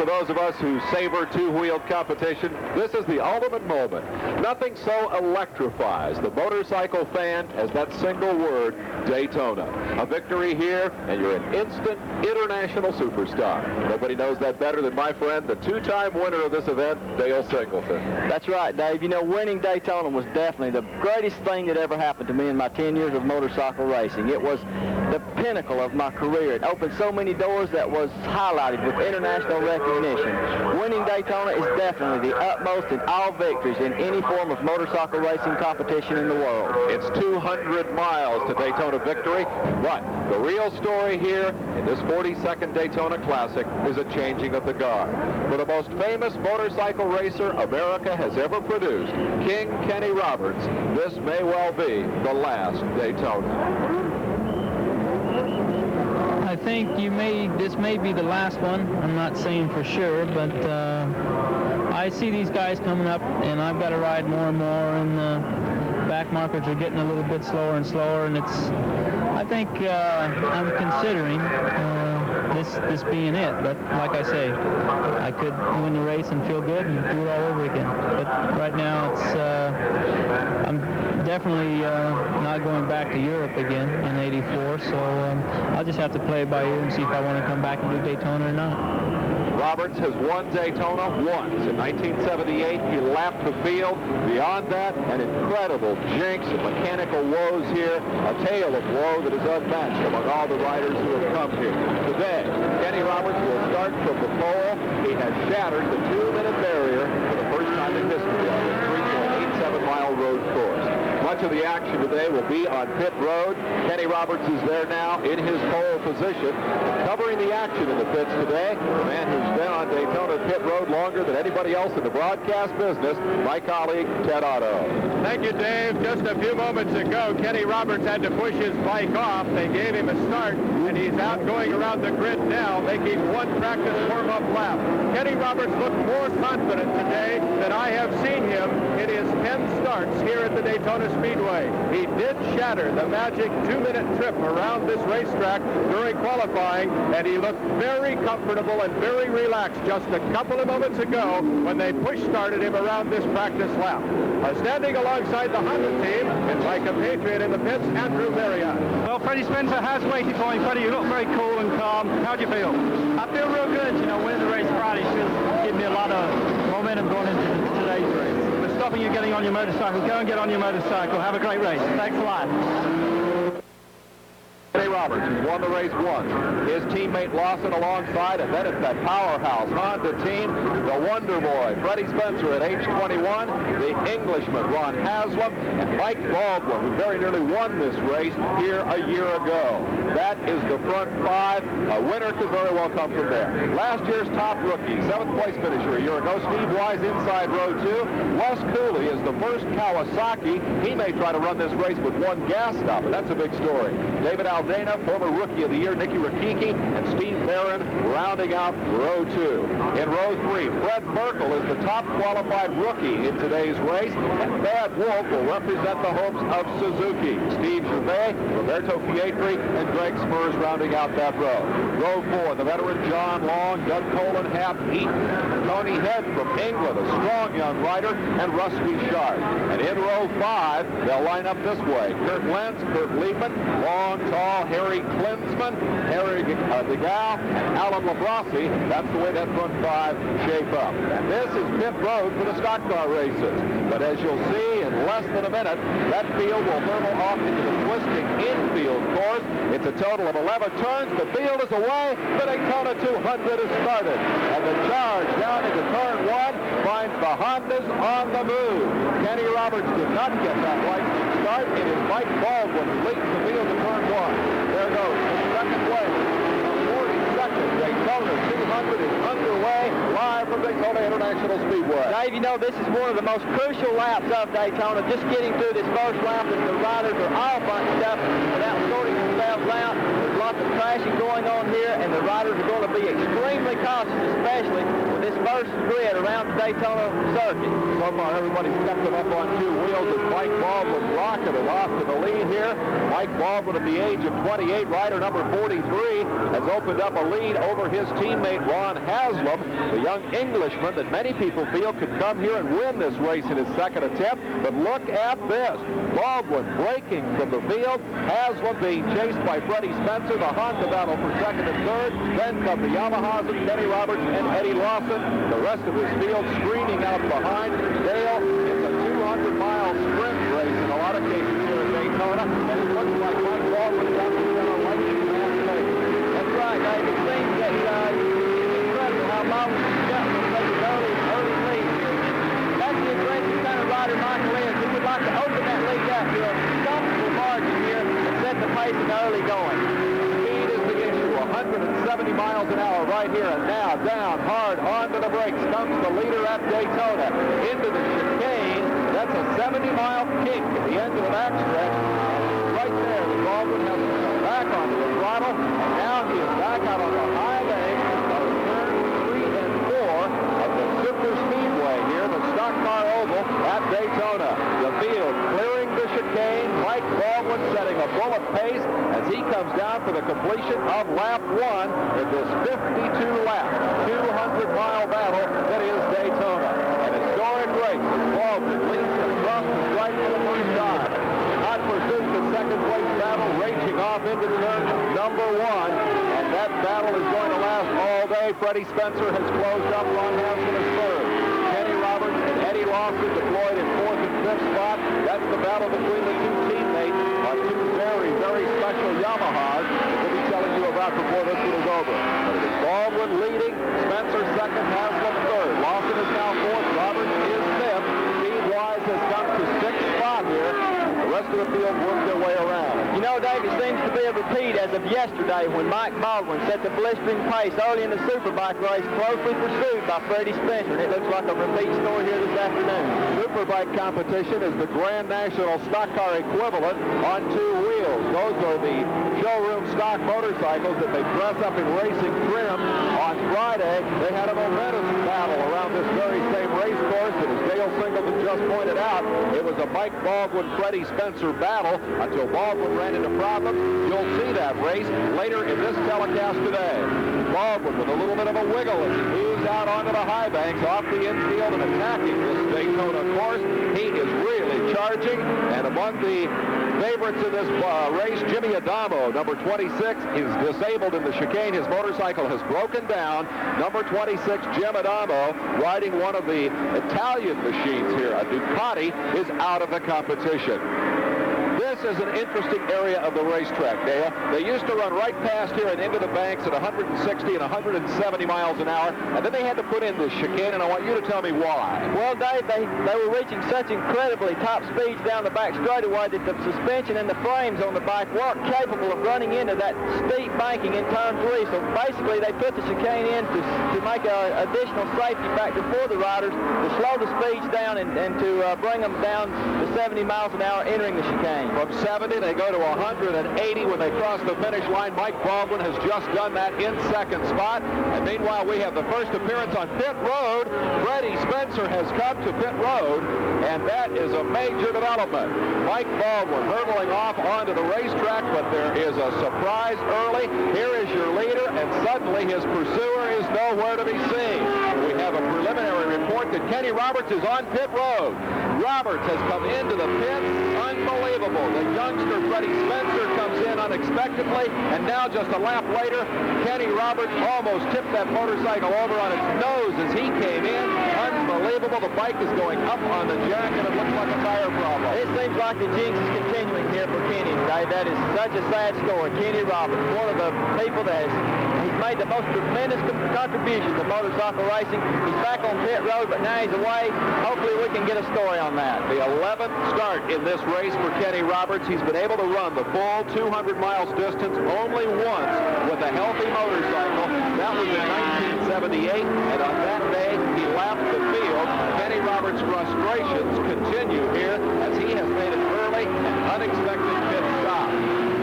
for those of us who savor two-wheeled competition, this is the ultimate moment. Nothing so electrifies the motorcycle fan as that single word, Daytona. A victory here, and you're an instant international superstar. Nobody knows that better than my friend, the two-time winner of this event, Dale Singleton. That's right, Dave. You know, winning Daytona was definitely the greatest thing that ever happened to me in my 10 years of motorcycle racing. It was the pinnacle of my career. It opened so many doors that was highlighted with international recognition. Winning Daytona is definitely the utmost in all victories in any form of motorcycle racing competition in the world. It's 200 miles to Daytona victory, but the real story here in this 42nd Daytona Classic is a changing of the guard. For the most famous motorcycle racer America has ever produced, King Kenny Roberts, this may well be the last Daytona. I think this may be the last one. I'm not saying for sure, but I see these guys coming up, and I've got to ride more and more, and the back markers are getting a little bit slower and slower, and I think I'm considering this being it. But like I say, I could win the race and feel good and do it all over again. But right now, I'm definitely not going back to Europe again in '84, so I'll just have to play it by ear and see if I want to come back and do Daytona or not. Roberts has won Daytona once. In 1978, he lapped the field. Beyond that, an incredible jinx of mechanical woes here, a tale of woe that is unmatched among all the riders who have come here. Today, Kenny Roberts will start from the pole. He has shattered the 2-minute barrier for the first time in history on this 3.87-mile road course. Much of the action today will be on pit road. Kenny Roberts is there now in his pole position. Covering the action in the pits today, the man who's been on Daytona pit road longer than anybody else in the broadcast business, my colleague, Ted Otto. Thank you, Dave. Just a few moments ago, Kenny Roberts had to push his bike off. They gave him a start, and he's out going around the grid now, making one practice warm-up lap. Kenny Roberts looked more confident today than I have seen him in his 10 starts here at the Daytona Speedway. He did shatter the magic 2-minute trip around this racetrack during qualifying, and he looked very comfortable and very relaxed just a couple of moments ago when they push-started him around this practice lap. Standing alongside the Honda team is my compatriot in the pits, Andrew Marriott. Well, Freddie Spencer has waited for him. Freddie, you look very cool and calm. How do you feel? I feel real good. You know, winning the race Friday should give me a lot of momentum going into today's race. We're stopping you getting on your motorcycle. Go and get on your motorcycle. Have a great race. Thanks a lot. Kenny Roberts, who's won the race once. His teammate Lawson alongside, and then it's that powerhouse Honda team, the Wonder Boy, Freddie Spencer at age 21, the Englishman Ron Haslam, and Mike Baldwin, who very nearly won this race here a year ago. That is the front five. A winner could very well come from there. Last year's top rookie, 7th place finisher a year ago, Steve Wise inside row 2. Wes Cooley is the first Kawasaki. He may try to run this race with one gas stop, and that's a big story. David Aldana, former Rookie of the Year, Nicky Rakiki, and Steve Barron rounding out row 2. In row 3, Fred Merkel is the top qualified rookie in today's race, and Bad Wolf will represent the hopes of Suzuki. Steve Gervais, Roberto Pietri, and Greg Spurs rounding out that row. Row 4, the veteran John Long, Doug Colin, Hap Eaton, Tony Head from England, a strong young rider, and Rusty Sharp. And in row 5, they'll line up this way. Kurt Lenz, Kurt Liebman, long, tall Harry Klinsman, Harry DeGal, and Alan Labrossi. That's the way that front five shape up. And this is pit road for the stock car races. But as you'll see in less than a minute, that field will thermal off into the twisting infield course. It's a total of 11 turns. The field is away. The Daytona 200 is started. And the charge down into turn 1 finds the Hondas on the move. Kenny Roberts did not get that lightning start. It is Mike Baldwin who leads the field to turn 1. There goes the second wave. The 42nd Daytona 200 is underway, live from Daytona International Speedway. Dave, you know, this is one of the most crucial laps of Daytona. Just getting through this first lap as the riders are all bunched up without sorting themselves out. There's lots of crashing going on here, and the riders are going to be extremely cautious, especially when this first grid get around the Daytona circuit. So far, everybody's kept it up on two wheels as Mike Baldwin rocketed off to the lead here. Mike Baldwin, at the age of 28, rider number 43, has opened up a lead over his teammate Ron Haslam, the young Englishman that many people feel could come here and win this race in his second attempt. But look at this. Baldwin breaking from the field. Haslam being chased by Freddie Spencer. The Honda battle for second and third. Then come the Yamahas and Kenny Roberts and Eddie Lawson. The rest of his field screaming out behind. Dale, it's a 200-mile sprint race in a lot of cases here at Daytona, and it looks like Mike Baldwin got to get a lightning fast pace. That's right, Dave. It seems that it's incredible how Baldwin got to take his early lead here. That's the aggressive kind of rider Michael is. He would like to open that lead up to a comfortable margin here and set the pace in the early going. Speed is the issue. 170 miles an hour right here, and now down hard onto the brakes comes the leader at Daytona into the chicane. That's a 70-mile kink at the end of the backstretch. Right there, the Baldwin has to come back onto the throttle, and now he is back out on the high bank of turn 3 and 4 of the Super Speedway here, the Stock Car Oval at Daytona. The field clearing the chicane. Mike Baldwin setting a bullet pace as he comes down for the completion of lap 1 in this 52-lap, 200-mile battle that is Daytona. An historic race. Baldwin leads across the stripe for the first time. Hot pursuit, the second-place battle raging off into turn number 1, and that battle is going to last all day. Freddie Spencer has closed up. Ron Haslam is third. Kenny Roberts and Eddie Lawson deployed in 4th and 5th spot. That's the battle between the two teammates on two very, very special Yamahas that we'll be telling you about before this one is over. But it is Baldwin leading, Spencer second, Haslam third. Lawson is now 4th, Roberts is 5th. Speed-wise has come to 6th spot here. The rest of the field worked their way around. You know, Dave, it seems to be a repeat as of yesterday when Mike Baldwin set the blistering pace early in the Superbike race, closely pursued by Freddie Spencer, and it looks like a repeat story here this afternoon. Superbike competition is the Grand National Stock Car equivalent on two wheels. Those are the showroom stock motorcycles that they dress up in racing trim. On Friday, they had a momentous battle around this very same race course, and as Dale Singleton just pointed out, it was a Mike Baldwin-Freddie Spencer battle until Baldwin ran into problems. You'll see that race later in this telecast today. Baldwin with a little bit of a wiggle as he moves out onto the high banks off the infield and attacking this Daytona course. He is really charging, and among the favorites in this race, Jimmy Adamo, number 26, is disabled in the chicane. His motorcycle has broken down. Number 26, Jim Adamo, riding one of the Italian machines here, a Ducati, is out of the competition. This is an interesting area of the racetrack, Dale. They used to run right past here and into the banks at 160 and 170 miles an hour, and then they had to put in this chicane, and I want you to tell me why. Well, Dave, they were reaching such incredibly top speeds down the back straightaway that the suspension and the frames on the bike weren't capable of running into that steep banking in turn 3. So basically, they put the chicane in to make an additional safety factor for the riders, to slow the speeds down and to bring them down to 70 miles an hour entering the chicane. From 70, they go to 180 when they cross the finish line. Mike Baldwin has just done that in second spot. And meanwhile, we have the first appearance on pit road. Freddie Spencer has come to pit road, and that is a major development. Mike Baldwin hurtling off onto the racetrack, but there is a surprise early. Here is your leader, and suddenly his pursuer is nowhere to be seen. We have a preliminary report that Kenny Roberts is on pit road. Roberts has come into the pit. Unbelievable. The youngster Freddie Spencer comes in unexpectedly, and now just a lap later, Kenny Roberts almost tipped that motorcycle over on its nose as he came in. Unbelievable. The bike is going up on the jack, and it looks like a tire problem. It seems like the jinx is continuing here for Kenny today. That is such a sad story. Kenny Roberts, one of the people that he's made the most tremendous contribution to motorcycle racing. He's back on pit road, but now he's away. Hopefully we can get a story on that. The 11th start in this race for Kenny Roberts. He's been able to run the full 200 miles distance only once with a healthy motorcycle. That was in 1978, and on that day, he lapped the field. Kenny Roberts' frustrations continue here as he has made an early and unexpected pit stop.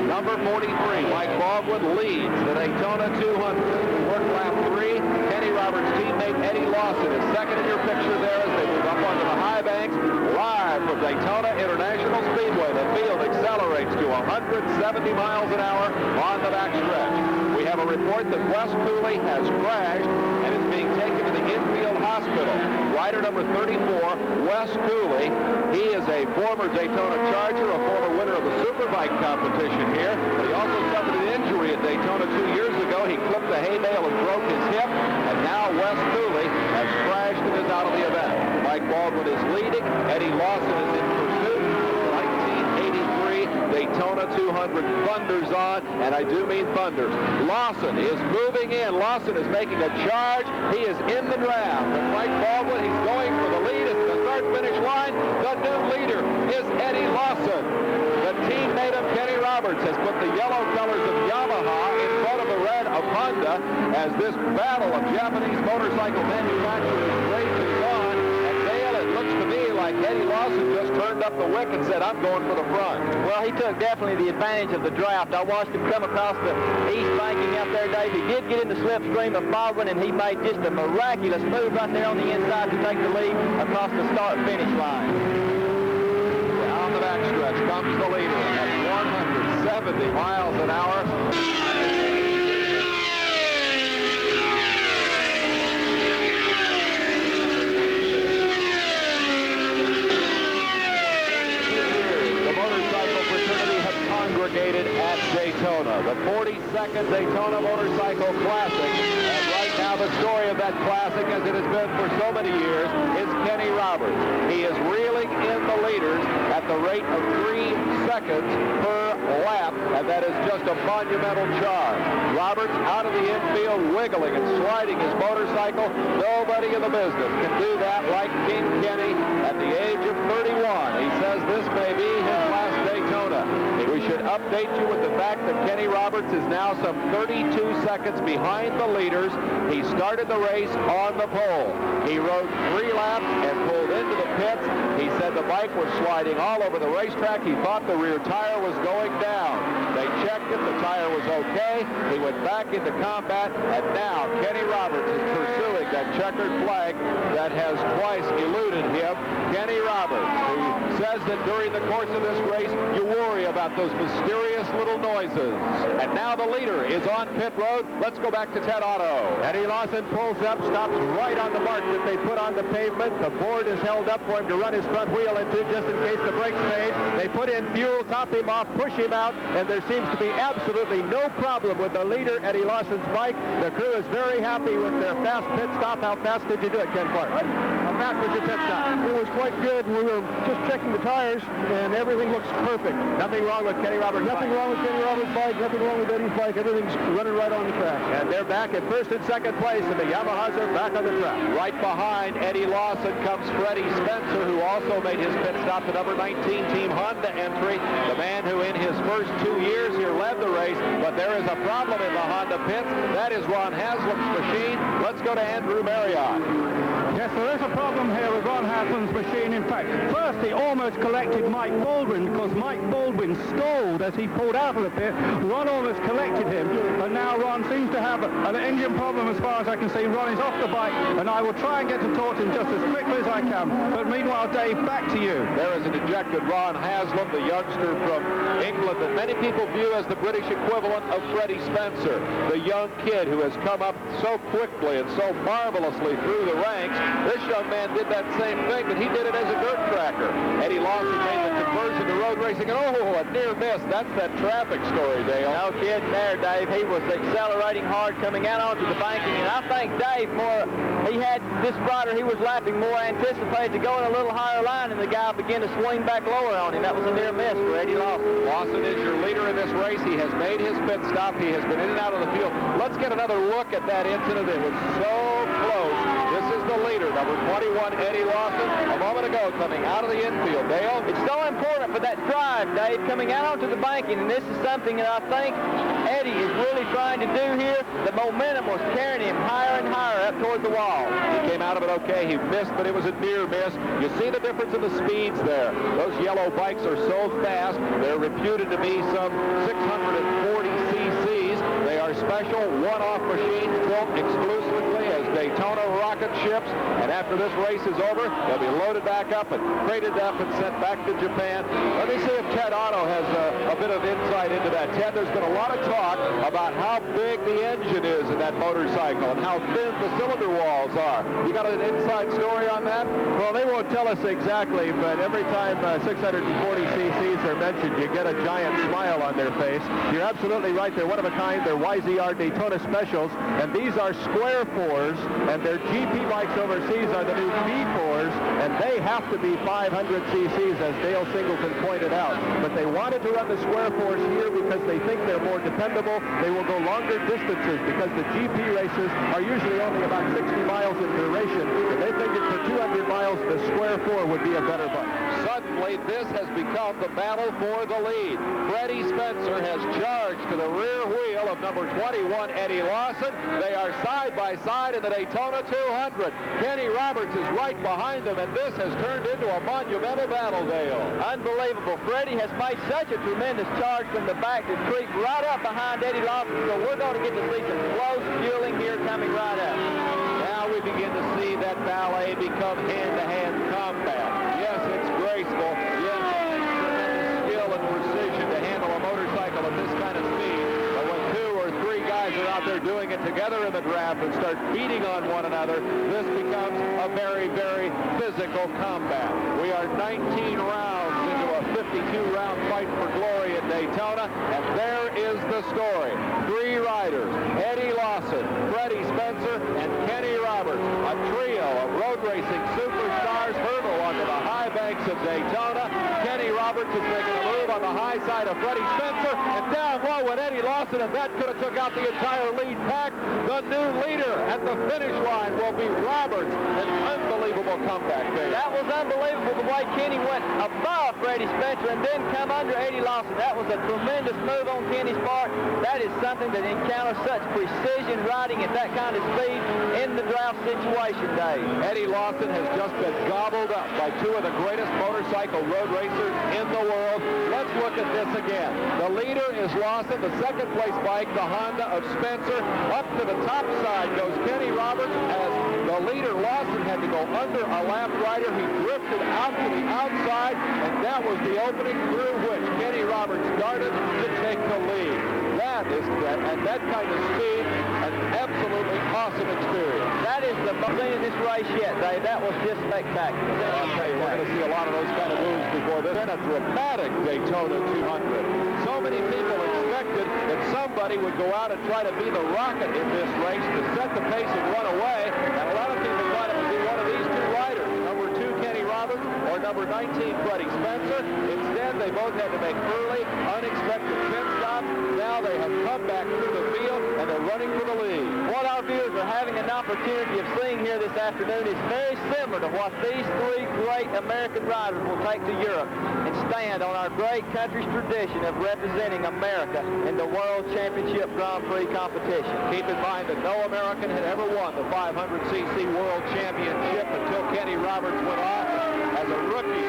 Number 43, Mike Baldwin leads the Daytona 200. Work lap 3, Kenny Roberts' teammate Eddie Lawson is second in your picture there as they move up onto the high banks. Live from Daytona International Speedway, the field accelerates to 170 miles an hour on the backstretch. We have a report that Wes Cooley has crashed and is being taken to the infield hospital. Rider number 34, Wes Cooley. He is a former Daytona Charger, a former winner of the Superbike competition here. But he also suffered an injury at Daytona 2 years ago. He clipped a hay bale and broke his hip. And now Wes Cooley has crashed and is out of the event. Mike Baldwin is leading. Eddie Lawson is in pursuit. 1983 Daytona 200 thunders on, and I do mean thunders. Lawson is moving in. Lawson is making a charge. He is in the draft. And Mike Baldwin, he's going for the lead at the start-finish line. The new leader is Eddie Lawson. The teammate of Kenny Roberts has put the yellow colors of Yamaha in front of the red of Honda as this battle of Japanese motorcycle manufacturers races on. And Dale, it looks to me like Eddie Lawson just turned up the wick and said, I'm going for the front. Well, he took definitely the advantage of the draft. I watched him come across the east banking out there, Dave. He did get in the slipstream of Baldwin, and he made just a miraculous move right there on the inside to take the lead across the start-finish line. Down the backstretch comes the leader at 170 miles an hour. Congregated at Daytona, the 42nd Daytona Motorcycle Classic. And right now the story of that classic, as it has been for so many years, is Kenny Roberts. He is reeling in the leaders at the rate of 3 seconds per lap, and that is just a monumental charge. Roberts out of the infield, wiggling and sliding his motorcycle. Nobody in the business can do that like King Kenny at the age of 31. He says this may be his last Daytona. We should update you with the fact that Kenny Roberts is now some 32 seconds behind the leaders. He started the race on the pole. He rode 3 laps and pulled into the pits. He said the bike was sliding all over the racetrack. He thought the rear tire was going down. They checked it. The tire was okay. He went back into combat, and now Kenny Roberts is pursuing that checkered flag that has twice eluded him. Kenny Roberts, who says that during the course of this race, you worry about those mysterious little noises. And now the leader is on pit road. Let's go back to Ted Otto. Eddie Lawson pulls up, stops right on the mark that they put on the pavement. The board is held up for him to run his front wheel into just in case the brakes fade. They put in fuel, top him off, push him out, and there seems to be absolutely no problem with the leader, Eddie Lawson's bike. The crew is very happy with their fast pit stop. How fast did you do it, Ken Clark? How fast was your pit stop? It was quite good. We were just checking the tires, and everything looks perfect. Nothing wrong with Kenny Roberts' Nothing wrong with Kenny Roberts' bike, nothing wrong with Eddie's bike. Everything's running right on the track. And they're back in first and second place, and the Yamahas are back on the track. Right behind Eddie Lawson comes Freddie Spencer, who also made his pit stop, the number 19 Team Honda entry, the man who in his first 2 years here led the race. But there is a problem in the Honda pits. That is Ron Haslam's machine. Let's go to Andrew Marriott. Yes, there is a problem here with Ron Haslam's machine. In fact, first he almost collected Mike Baldwin because Mike Baldwin stalled as he pulled out of the pit. Ron almost collected him, and now Ron seems to have an engine problem as far as I can see. Ron is off the bike, and I will try and get to talk to him just as quickly as I can. But meanwhile, Dave, back to you. There is a dejected Ron Haslam, the youngster from England that many people view as the British equivalent of Freddie Spencer, the young kid who has come up so quickly and so marvelously through the ranks. This young man did that same thing, but he did it as a dirt tracker. Eddie Lawson made the conversion to road racing, and oh, a near miss. That's that traffic story, Dale. No kidding there, Dave. He was accelerating hard coming out onto the banking, and I think Dave he had this rider, he was lapping more anticipated to go in a little higher line, and the guy began to swing back lower on him. That was a near miss for Eddie Lawson. Lawson is your leader in this race. He has made his pit stop. He has been in and out of the field. Let's get another look at that incident. It was so close. This is the leader, number 21, Eddie Lawson, a moment ago coming out of the infield. Dale? It's so important for that drive, Dave, coming out onto the banking, and this is something that I think Eddie is really trying to do here. The momentum was carrying him higher and higher up toward the wall. He came out of it okay. He missed, but it was a near miss. You see the difference in the speeds there. Those yellow bikes are so fast. They're reputed to be some 640 cc's. They are special one-off machines built exclusively as Daytona rocket ships, and after this race is over, they'll be loaded back up and crated up and sent back to Japan. Let me see if Ted Otto has a bit of insight into that. Ted, there's been a lot of talk about how big the engine is in that motorcycle and how thin the cylinder walls are. You got an inside story on that? Well, they won't tell us exactly, but every time 640 cc's are mentioned, you get a giant smile on their face. You're absolutely right. They're one of a kind. They're YZR Daytona Specials, and these are square fours, and their GP bikes overseas are the new B4s, and they have to be 500 cc's, as Dale Singleton pointed out. But they wanted to run the square fours here because they think they're more dependable. They will go longer distances because the GP races are usually only about 60 miles in duration, and they think for 200 miles, the square four would be a better bike. Suddenly, this has become the battle for the lead. Freddie Spencer has charged to the rear wheel of number 21, Eddie Lawson. They are side by side in the Daytona 200. Kenny Roberts is right behind them, and this has turned into a monumental battle, Dale. Unbelievable. Freddie has made such a tremendous charge from the back to creep right up behind Eddie Lawson, so we're going to get to see some close fueling here coming right up. Now we begin to see that ballet become hand-to-hand combat. Yes, it's graceful. Yes, it's tremendous skill and precision to handle a motorcycle at this kind of speed. But when 2 or 3 guys are out there doing it together in the draft and start beating on one another, this becomes a very, very physical combat. We are 19 rounds into a 52-round fight for glory at Daytona, and there is the story. 3 riders, Eddie Lawson, Freddie Spencer, and Kenny Roberts, a trio of road racing superstars hurtle onto the high banks of Daytona. Kenny Roberts is making a move on the high side of Freddie Spencer, and down low went Eddie Lawson, and that could have took out the entire lead pack. The new leader at the finish line will be Roberts. An unbelievable comeback there. That was unbelievable, the way Kenny went above Freddie Spencer and then come under Eddie Lawson. That was a tremendous move on Kenny's part. That is something that encounters such precision riding at that kind of speed in the draft situation, Dave. Eddie Lawson has just been gobbled up by 2 of the greatest motorcycle road racers in the world. Let's look at this again. The leader is Lawson. The second place bike, the Honda of Spencer. Up to the top side goes Kenny Roberts, as the leader Lawson had to go under a lap rider. He drifted out to the outside, and that was the opening through which Kenny Roberts started to take the lead. That kind of speed, an absolutely awesome experience. That is the most in this race yet, Dave. That was just spectacular. I'll tell you, we're going to see a lot of those kind of moves before this. And a dramatic Daytona 200. So many people expected that somebody would go out and try to be the rocket in this race to set the pace and run away. And a lot of people thought it would be one of these 2 riders, number 2 Kenny Roberts or number 19 Freddie Spencer. Instead, they both had to make early, unexpected pit stops. Now they have come back through the field, and they're running for the lead. What our viewers are having an opportunity of seeing here this afternoon is very similar to what these 3 great American riders will take to Europe and stand on our great country's tradition of representing America in the World Championship Grand Prix competition. Keep in mind that no American had ever won the 500cc World Championship until Kenny Roberts went on as a rookie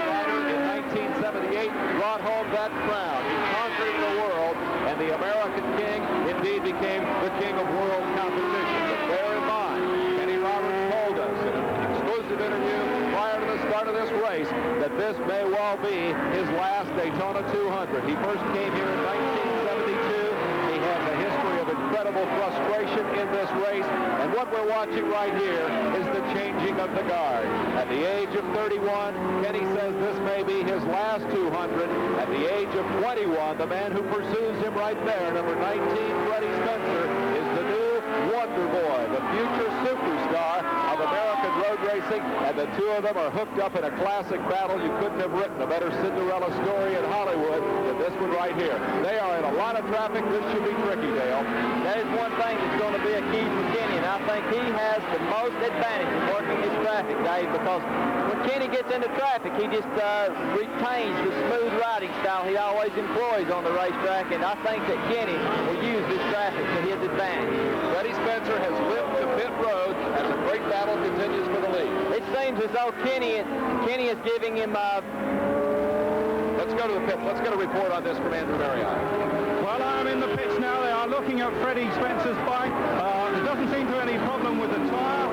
rider in 1978, brought home that crown. He conquered the world, and the American king indeed became the king of world competition. But bear in mind, Kenny Roberts told us in an exclusive interview prior to the start of this race that this may well be his last Daytona 200. He first came here in 1972. He has a history of incredible frustration in this race, and what we're watching right here is the changing of the guard. At the age of 31, Kenny says this may be his last 200. At the age of 21, the man who pursues him right there, number 19, Freddie Spencer, is the new wonder boy, the future superstar of American road racing, and the 2 of them are hooked up in a classic battle. You couldn't have written a better Cinderella story in Hollywood than this one right here. They are in a lot of traffic. This should be tricky, Dale. That is one thing that's going to be a key for Kenny, and I think he has the most advantage in working his traffic, Dave, because when Kenny gets into traffic, he just retains the smooth riding style he always employs on the racetrack, and I think that Kenny will use this traffic to his advantage. Freddie Spencer has limped to pit road as a great battle continues for the lead. It seems as though Kenny is giving him... Let's go to the pit. Let's get a report on this from Andrew Marriott. Well, I'm in the pits now. They are looking at Freddie Spencer's bike. There doesn't seem to be any problem with with the tire.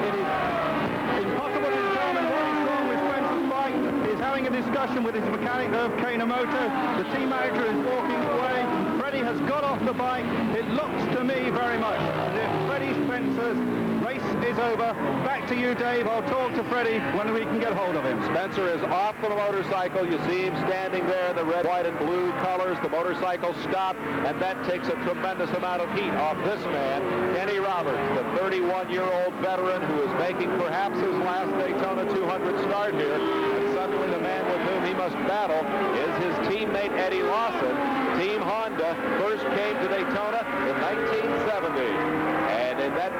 It is impossible to determine what is wrong with Spencer's bike. He's having a discussion with his mechanic, Irv Kanemoto. The team manager is walking away. Freddie has got off the bike. It looks to me very much as if Freddie Spencer's race is over. Back to you, Dave. I'll talk to Freddie when we can get hold of him. Spencer is off the motorcycle. You see him standing there in the red, white, and blue colors. The motorcycle stopped, and that takes a tremendous amount of heat off this man, Kenny Roberts, the 31-year-old veteran who is making perhaps his last Daytona 200 start here. And suddenly the man with whom he must battle is his teammate Eddie Lawson. Team Honda first came to Daytona in 1970. And in that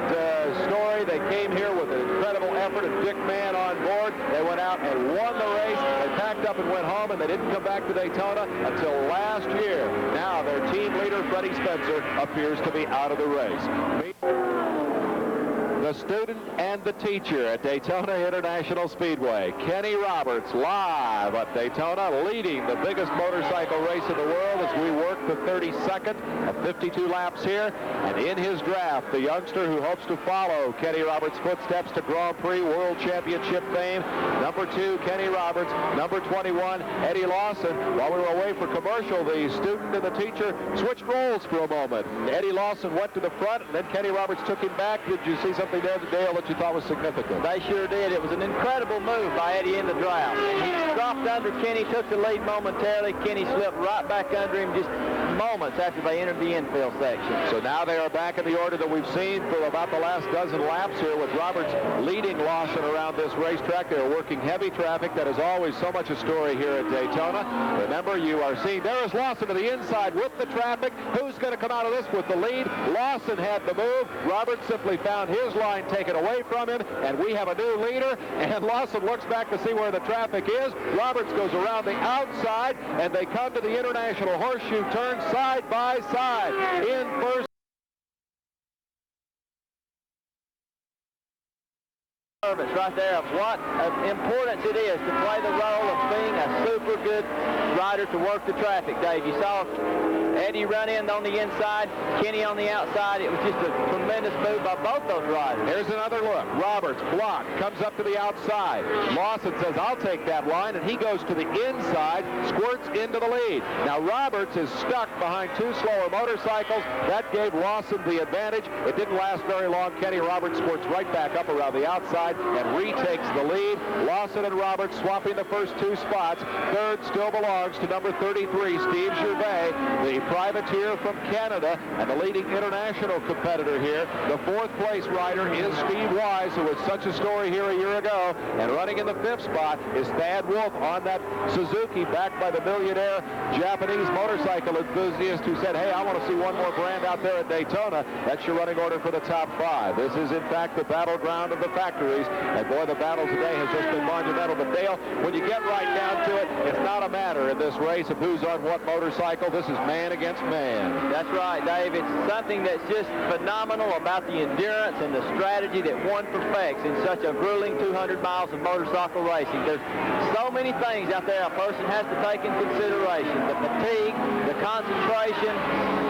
story, they came here with an incredible effort and Dick Mann on board. They went out and won the race. They packed up and went home, and they didn't come back to Daytona until last year. Now their team leader, Freddie Spencer, appears to be out of the race. The student and the teacher at Daytona International Speedway. Kenny Roberts live at Daytona, leading the biggest motorcycle race in the world as we work the 32nd of 52 laps here. And in his draft, the youngster who hopes to follow Kenny Roberts' footsteps to Grand Prix World Championship fame. Number 2, Kenny Roberts. Number 21, Eddie Lawson. While we were away for commercial, the student and the teacher switched roles for a moment. Eddie Lawson went to the front, and then Kenny Roberts took him back. Did you see something there, Dale, that you thought was significant? They sure did. It was an incredible move by Eddie in the draft. He dropped under Kenny, took the lead momentarily. Kenny slipped right back under him just moments after they entered the infield section. So now they are back in the order that we've seen for about the last dozen laps here, with Roberts leading Lawson around this racetrack. They are working heavy traffic. That is always so much a story here at Daytona. Remember, you are seeing, there is Lawson to the inside with the traffic. Who's going to come out of this with the lead? Lawson had the move. Roberts simply found his line taken away from him, and we have a new leader, and Lawson looks back to see where the traffic is. Roberts goes around the outside, and they come to the International Horseshoe turn side by side. In first, right there of what importance it is to play the role of being a super good rider to work the traffic, Dave. You saw Eddie run in on the inside, Kenny on the outside. It was just a tremendous move by both those riders. Here's another look. Roberts blocked, comes up to the outside. Lawson says, I'll take that line, and he goes to the inside, squirts into the lead. Now Roberts is stuck behind two slower motorcycles. That gave Lawson the advantage. It didn't last very long. Kenny Roberts squirts right back up around the outside and retakes the lead. Lawson and Roberts swapping the first two spots. Third still belongs to number 33, Steve Gervais, the privateer from Canada and the leading international competitor here. The fourth place rider is Steve Wise, who was such a story here a year ago. And running in the fifth spot is Thad Wolf on that Suzuki, backed by the millionaire Japanese motorcycle enthusiast who said, hey, I want to see one more brand out there at Daytona. That's your running order for the top 5. This is, in fact, the battleground of the factories. And boy, the battle today has just been monumental. But Dale, when you get right down to it, it's not a matter in this race of who's on what motorcycle. This is man against man. That's right, Dave. It's something that's just phenomenal about the endurance and the strategy that one perfects in such a grueling 200 miles of motorcycle racing. There's so many things out there a person has to take in consideration. The fatigue, the concentration,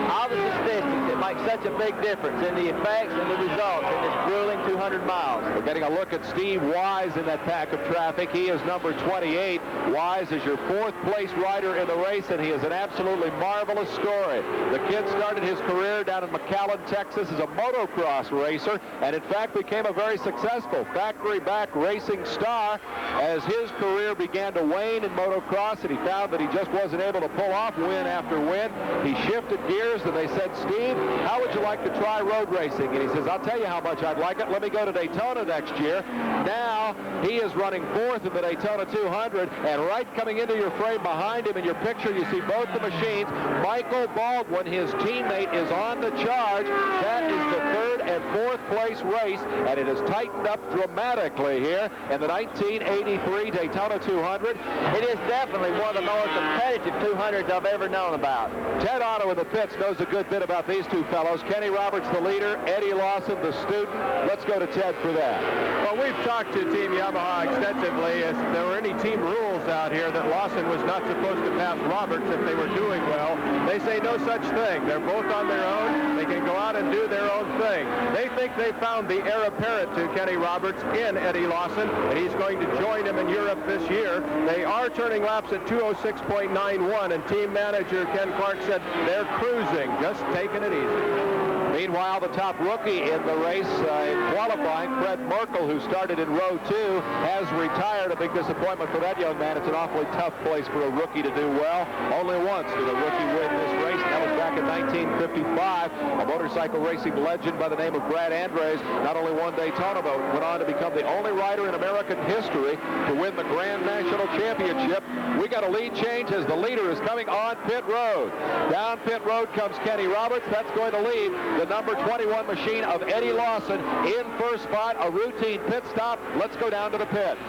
all the statistics that make such a big difference in the effects and the results in this grueling 200 miles. We're getting a look at Steve Wise in that pack of traffic. He is number 28. Wise is your fourth place rider in the race, and he is an absolutely marvelous story. The kid started his career down in McAllen, Texas as a motocross racer, and in fact became a very successful factory-backed racing star as his career began to wane in motocross, and he found that he just wasn't able to pull off win after win. He shifted gears, and they said, Steve, how would you like to try road racing? And he says, I'll tell you how much I'd like it. Let me go to Daytona next year. Now he is running fourth in the Daytona 200, and right coming into your frame behind him in your picture, you see both the machines. Michael Baldwin, his teammate, is on the charge. That is the third and fourth place race, and it has tightened up dramatically here in the 1983 Daytona 200. It is definitely one of the more competitive 200s I've ever known about. Ted Otto in the pits knows a good bit about these two fellows. Kenny Roberts, the leader, Eddie Lawson, the student. Let's go to Ted for that. Well, we've talked to Team Yamaha extensively if there were any team rules out here that Lawson was not supposed to pass Roberts if they were doing well. They say no such thing. They're both on their own. They can go out and do their own thing. They think they found the heir apparent to Kenny Roberts in Eddie Lawson, and he's going to join him in Europe this year. They are turning laps at 2:06.91, and team manager Ken Clark said they're cruising, just taking it easy. Meanwhile, the top rookie in the race in qualifying, Fred Merkel, who started in row 2, has retired. A big disappointment for that young man. It's an awfully tough place for a rookie to do well. Only once did a rookie win this race, and that was back in 1955. A motorcycle racing legend by the name of Brad Andres not only won Daytona, but went on to become the only rider in American history to win the Grand National Championship. We got a lead change as the leader is coming on pit road. Down pit road comes Kenny Roberts. That's going to leave the number 21 machine of Eddie Lawson in first spot. A routine pit stop. Let's go down to the pits.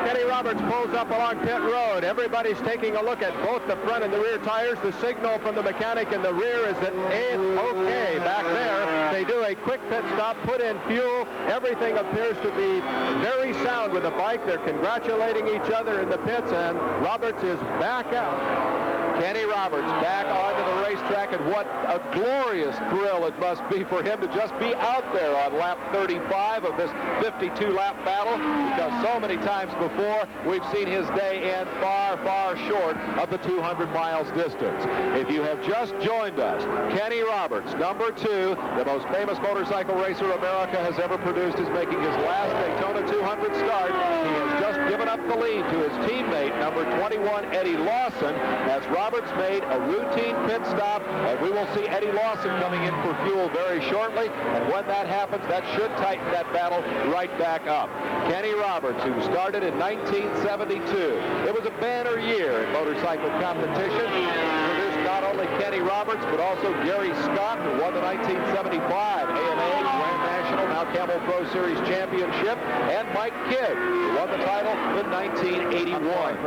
Kenny Roberts pulls up along pit road. Everybody's taking a look at both the front and the rear tires. The signal from the mechanic in the rear is that it's okay. Back there, they do a quick pit stop, put in fuel. Everything appears to be very sound with the bike. They're congratulating each other in the pits, and Roberts is back out. Kenny Roberts back onto the racetrack, and what a glorious thrill it must be for him to just be out there on lap 35 of this 52-lap battle, because so many times before we've seen his day end far, far short of the 200 miles distance. If you have just joined us, Kenny Roberts, number 2, the most famous motorcycle racer America has ever produced, is making his last Daytona 200 start. He has just given up the lead to his teammate, number 21, Eddie Lawson, as Roberts made a routine pit stop, and we will see Eddie Lawson coming in for fuel very shortly, and when that happens, that should tighten that battle right back up. Kenny Roberts, who started in 1972. It was a banner year in motorcycle competition. Produced not only Kenny Roberts, but also Gary Scott, who won the 1975 AMA Grand National, now Camel Pro Series Championship, and Mike Kidd, who won the title in 1981.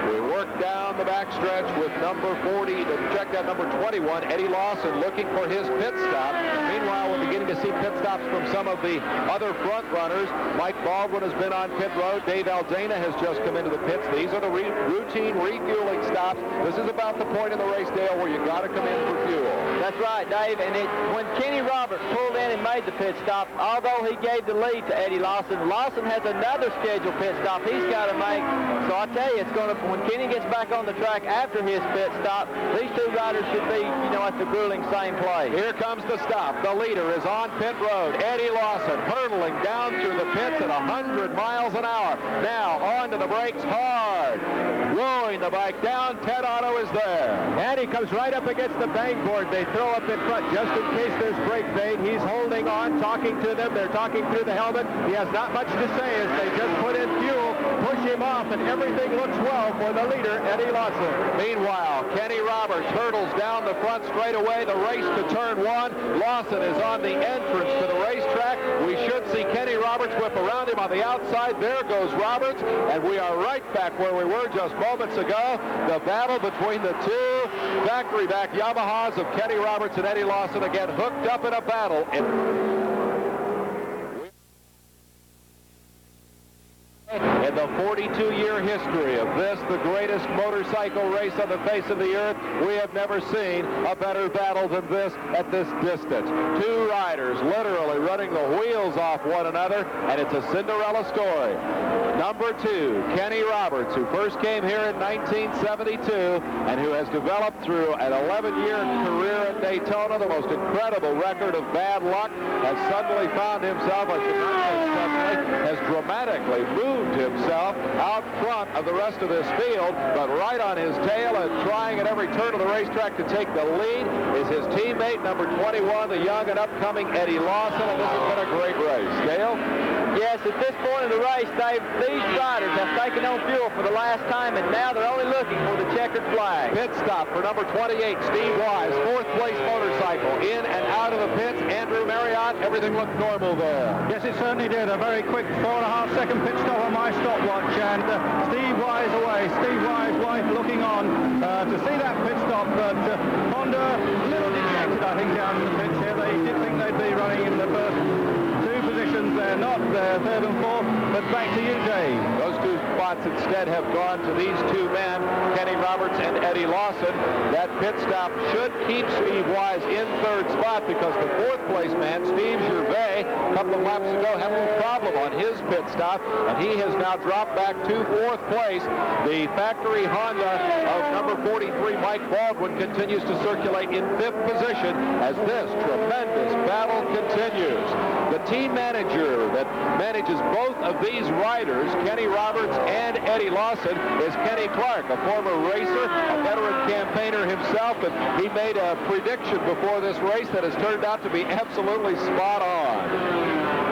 We worked down the backstretch with number 40 to check out number 21, Eddie Lawson, looking for his pit stop. Meanwhile, we're beginning to see pit stops from some of the other front runners. Mike Baldwin has been on pit road. Dave Aldana has just come into the pits. These are the routine refueling stops. This is about the point in the race, Dale, where you got to come in for fuel. That's right, Dave. And when Kenny Roberts pulled in and made the pit stop, although he gave the lead to Eddie Lawson, Lawson has another scheduled pit stop he's got to make. So I tell you, it's going to, when Kenny gets back on the track after his pit stop, these two riders should be, at the grueling same place. Here comes the stop. The leader is on pit road. Eddie Lawson hurtling down through the pits at 100 miles an hour. Now onto the brakes hard. Rolling the bike down. Ted Otto is there. And he comes right up against the bangboard. They throw up in front just in case there's brake fade. He's holding on, talking to them. They're talking through the helmet. He has not much to say as they just put in fuel, push him off, and everything looks well for the leader, Eddie Lawson. Meanwhile, Kenny Roberts hurdles down the front straightaway. The race to turn 1. Lawson is on the entrance to the racetrack. We should see Kenny Roberts whip around him on the outside. There goes Roberts, and we are right back where we were just moments ago. The battle between the two factory-back Yamahas of Kenny Roberts and Eddie Lawson, again hooked up in a battle. In the 42-year history of this, the greatest motorcycle race on the face of the earth, we have never seen a better battle than this at this distance. Two riders literally running the wheels off one another, and it's a Cinderella story. Number 2, Kenny Roberts, who first came here in 1972 and who has developed through an 11-year career at Daytona the most incredible record of bad luck, has suddenly found himself, I should not say suddenly, has dramatically moved himself out front of the rest of this field, but right on his tail and trying at every turn of the racetrack to take the lead is his teammate, number 21, the young and upcoming Eddie Lawson, and this has been a great race. Dale? Yes, at this point in the race, Dave, these riders have taken on fuel for the last time, and now they're only looking for the checkered flag. Pit stop for number 28, Steve Wise, 4th place motorcycle. In and out of the pits, Andrew Marriott, everything looked normal there. Yes, it certainly did. A very quick 4.5-second pit stop on my stopwatch, and Steve Wise away. Steve Wise, wife looking on to see that pit stop, but Honda a little dejected, I think, down in the pits here. They did think they'd be running in the first two positions. They're not. They're 3rd and 4th. But back to you, Dave. Those two spots instead have gone to these two men, Kenny Roberts and Eddie Lawson. That pit stop should keep Steve Wise in third spot because the fourth place man, Steve Gervais, a couple of laps ago had a little problem on his pit stop, and he has now dropped back to fourth place. The factory Honda of number 43, Mike Baldwin, continues to circulate in fifth position as this tremendous battle continues. The team manager that manages both of these riders, Kenny Roberts and Eddie Lawson, is Kenny Clark, a former racer, a veteran campaigner himself, and he made a prediction before this race that has turned out to be absolutely spot on.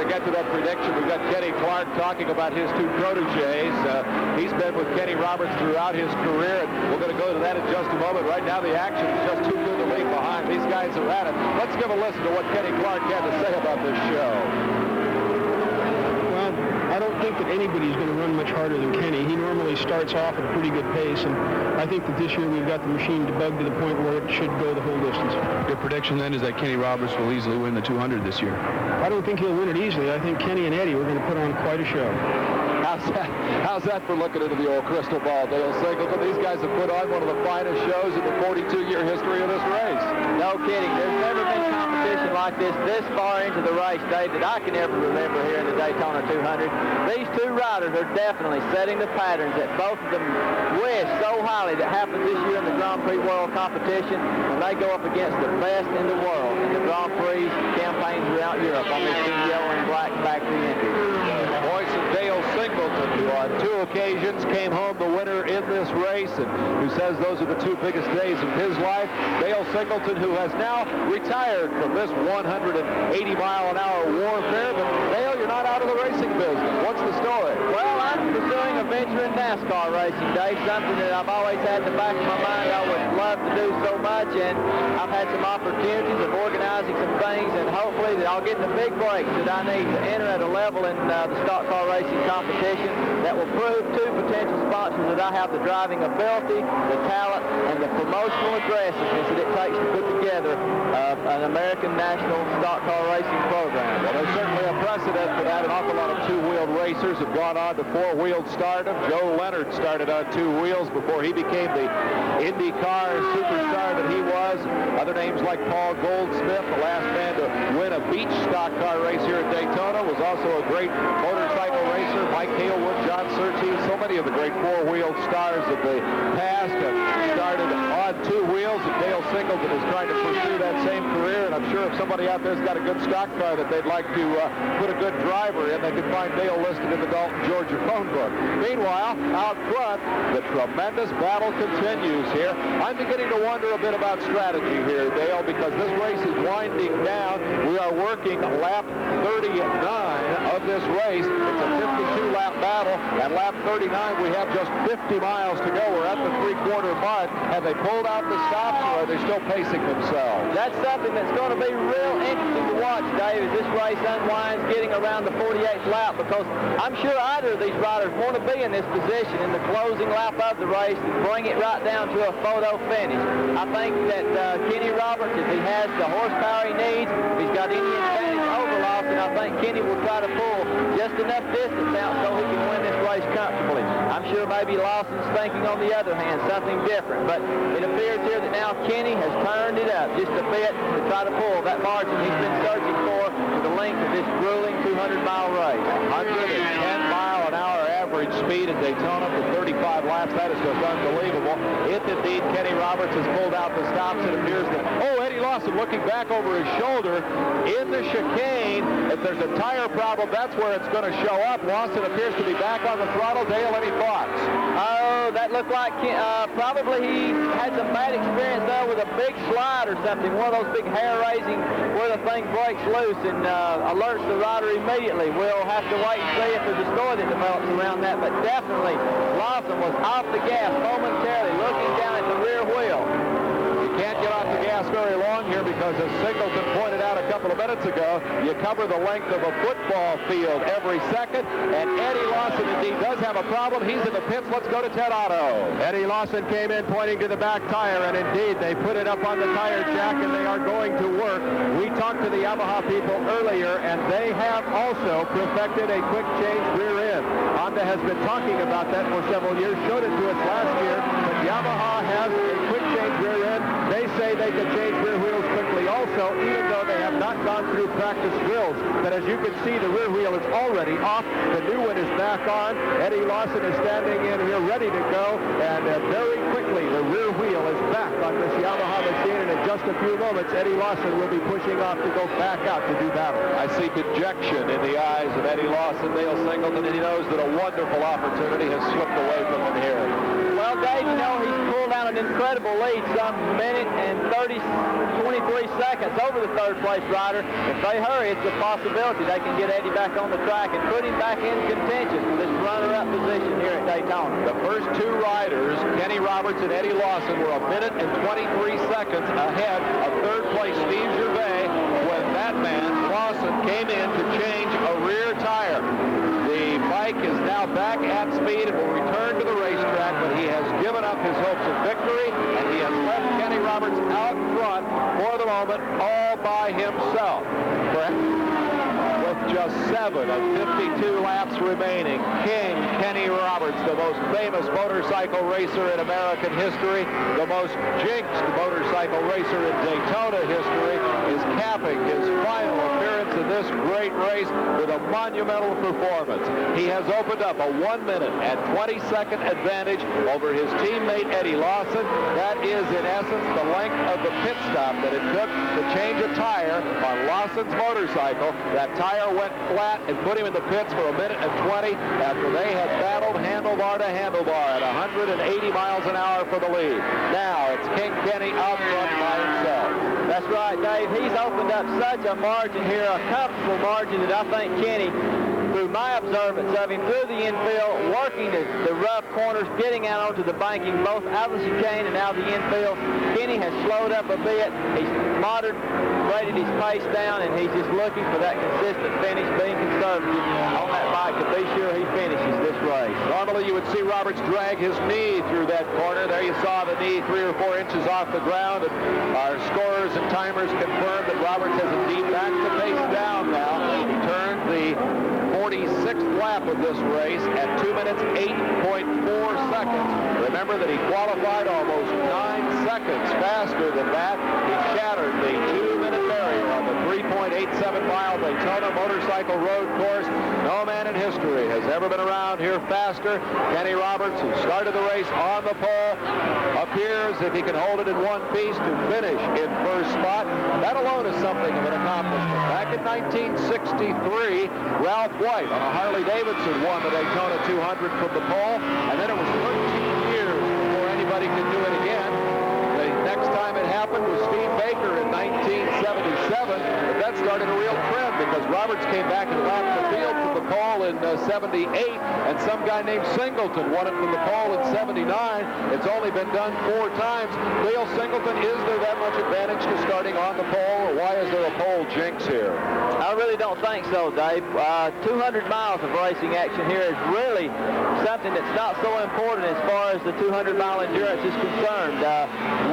Get to that prediction. We've got Kenny Clark talking about his two proteges. He's been with Kenny Roberts throughout his career, and we're going to go to that in just a moment. Right now, the action is just too good to leave behind. These guys are at it. Let's give a listen to what Kenny Clark had to say about this show. Well, I don't think that anybody's going to run much harder than Kenny. He normally starts off at a pretty good pace, and I think that this year we've got the machine debugged to the point where it should go the whole distance. Your prediction then is that Kenny Roberts will easily win the 200 this year? I don't think he'll win it easily. I think Kenny and Eddie are going to put on quite a show. How's that for looking into the old crystal ball, Dale Singleton? These guys have put on one of the finest shows in the 42-year history of this race. No kidding. There's never been competition like this far into the race, Dave, that I can ever remember here in the Daytona 200. These two riders are definitely setting the patterns that both of them wish so highly that happens this year in the Grand Prix World Competition when they go up against the best in the world in the Grand Prix campaigns throughout Europe on these two yellow and black factory entries. Boyce and Dale Singleton, who on two occasions came home the winner in this race and who says those are the two biggest days of his life. Dale Singleton, who has now retired from this 180-mile-an-hour warfare. But Dale, you're not out of the racing business. What's the story? Well, I'm pursuing a venture in NASCAR racing, Dave, something that I've always had in the back of my mind I would love to do so much, and I've had some opportunities of organizing some things, and hopefully that I'll get the big breaks that I need to enter at a level in the stock car racing competition that will prove to potential sponsors that I have the driving ability, the talent, and the promotional aggressiveness that it takes to put together an American national stock car racing program. Well, there's certainly a precedent for that. An awful lot of two-wheeled racers have gone on to four-wheeled stardom. Joe Leonard started on two wheels before he became the IndyCar superstar that he was. Other names like Paul Goldsmith, the last man to win a beach stock car race here at Daytona, was also a great motorcycle racer. Mike Halewood, John Surtees, so many of the great four-wheeled stars of the past have started on two wheels, and Dale Singleton is trying to pursue that same career, and I'm sure if somebody out there's got a good stock car that they'd like to put a good driver in, they could find Dale listed in the Dalton, Georgia phone book. Meanwhile, out front, the tremendous battle continues here. I'm beginning to wonder a bit about strategy here, Dale, because this race is winding down. We are working lap 39 of this race. It's a 52-lap battle, and lap 39, we have just 50 miles to go. We're at the three-quarter mark. Have they pulled out the stops, or are they still pacing themselves? That's something that's going to be real interesting to watch, Dave, as this race unwinds, getting around the 48th lap, because I'm sure either of these riders want to be in this position in the closing lap of the race and bring it right down to a photo finish. I think that Kenny Roberts, if he has the horsepower he needs, if he's got any advantage over Lawson, I think Kenny will try to pull just enough distance out so he can win this race comfortably. I'm sure maybe Lawson's thinking, on the other hand, something different, but it appears here that now Kenny has turned it up just a bit to try to pull that margin he's been searching for the length of this grueling 200-mile race. 110-mile-an-hour average speed at Daytona for 35 laps. That is just unbelievable. If indeed Kenny Roberts has pulled out the stops, it appears that, Eddie Lawson looking back over his shoulder in the chicane. If there's a tire problem, that's where it's going to show up. Lawson appears to be back on the throttle. Dale, any thoughts? Oh, that looked like probably he had some bad experience there with a big slide or something, one of those big hair-raising where the thing breaks loose and alerts the rider immediately. We'll have to wait and see if there's a story that develops around that, but definitely Lawson was off the gas momentarily, looking down at the rear wheel. Can't get off the gas very long here because, as Singleton pointed out a couple of minutes ago, you cover the length of a football field every second, and Eddie Lawson indeed does have a problem. He's in the pits. Let's go to Ted Otto. Eddie Lawson came in pointing to the back tire, and indeed they put it up on the tire jack, and they are going to talked to the Yamaha people earlier, and they have also perfected a quick change rear end. Honda has been talking about that for several years, showed it to us last year, but Yamaha has a quick change rear end. They say they can change rear wheels quickly also, even though they have not gone through practice drills. But as you can see, the rear wheel is already off. The new one is back on. Eddie Lawson is standing in here ready to go, and very quickly the rear wheel is back on this Yamaha machine, and in just a few moments Eddie Lawson will be pushing off to go back out to do battle. I see dejection in the eyes of Eddie Lawson, Dale Singleton, and he knows that a wonderful opportunity has slipped away from him here. Well, Dave, you know, he's pulled out an incredible lead, some minute and 23 seconds over the third-place rider. If they hurry, it's a possibility they can get Eddie back on the track and put him back in contention for this runner-up position here at Daytona. The first two riders, Kenny Roberts and Eddie Lawson, were a minute and 23 seconds ahead of third-place Steve Gervais when that man, Lawson, came in to change a rear tire. The bike is now back at speed and will return to the racetrack, but he has given up his hopes of victory, and he has left Kenny Roberts out front for the moment all by himself. Correct? With just 7 of 52 laps remaining, King Kenny Roberts, the most famous motorcycle racer in American history, the most jinxed motorcycle racer in Daytona history, is capping his final appearance in this great race with a monumental performance. He has opened up a 1 minute and 20-second advantage over his teammate Eddie Lawson. That is, in essence, the length of the pit stop that it took to change a tire on Lawson's motorcycle. That tire went flat and put him in the pits for a minute and 20 after they had battled handlebar to handlebar at 180 miles an hour for the lead. Now it's King Kenny out front by himself. That's right, Dave. He's opened up such a margin here, a comfortable margin, that I think Kenny, through my observance of him, through the infield, working the rough corners, getting out onto the banking, both out of the chicane and out of the infield, Kenny has slowed up a bit. He's moderated his pace down, and he's just looking for that consistent finish, being conservative on that bike to be sure he finishes this race. Normally you would see Roberts drag his knee through that corner. There you saw the knee 3 or 4 inches off the ground, and our scorers and timers confirmed that Roberts has indeed backed the pace down now. He turned the 46th lap of this race at 2 minutes 8.4 seconds. Remember that he qualified almost 9 seconds faster than that. He shattered the 2-minute barrier on the 3.87-mile Daytona motorcycle road course. No man in history has ever been around here faster. Kenny Roberts, who started the race on the pole, appears, if he can hold it in one piece, to finish in first spot. That alone is something of an accomplishment. Back in 1963, Ralph White on a Harley-Davidson won the Daytona 200 from the pole, and then it was 13 years before anybody could do it again. The next time it happened was Steve Baker in 1977, but that started a real trend because Roberts came back and lapped the field from the pole in 78, and some guy named Singleton won it from the pole in 79. It's only been done 4 times. Dale Singleton, is there that much advantage to starting on the pole, or why is there a pole jinx here? I really don't think so, Dave. 200 miles of racing action here is really something that's not so important as far as the 200-mile endurance is concerned.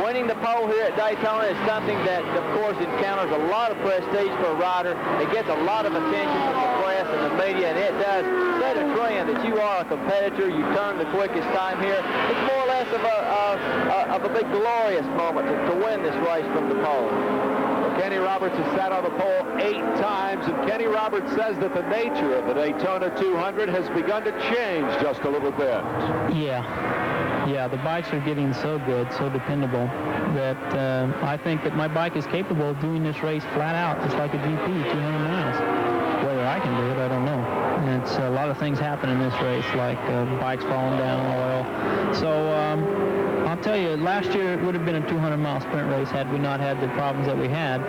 Winning the pole here at Daytona is something that, of course, encounters a lot of prestige for a rider. It gets a lot of attention from the press and the media, and it does set a trend that you are a competitor. You turn the quickest time here. It's more or less of a big glorious moment to win this race from the pole. Kenny Roberts has sat on the pole 8 times, and Kenny Roberts says that the nature of the Daytona 200 has begun to change just a little bit. Yeah, the bikes are getting so good, so dependable, that I think that my bike is capable of doing this race flat out, just like a GP, 200 miles. Whether I can do it, I don't know. And it's a lot of things happen in this race, like bikes falling down, oil. So I'll tell you, last year it would have been a 200-mile sprint race had we not had the problems that we had.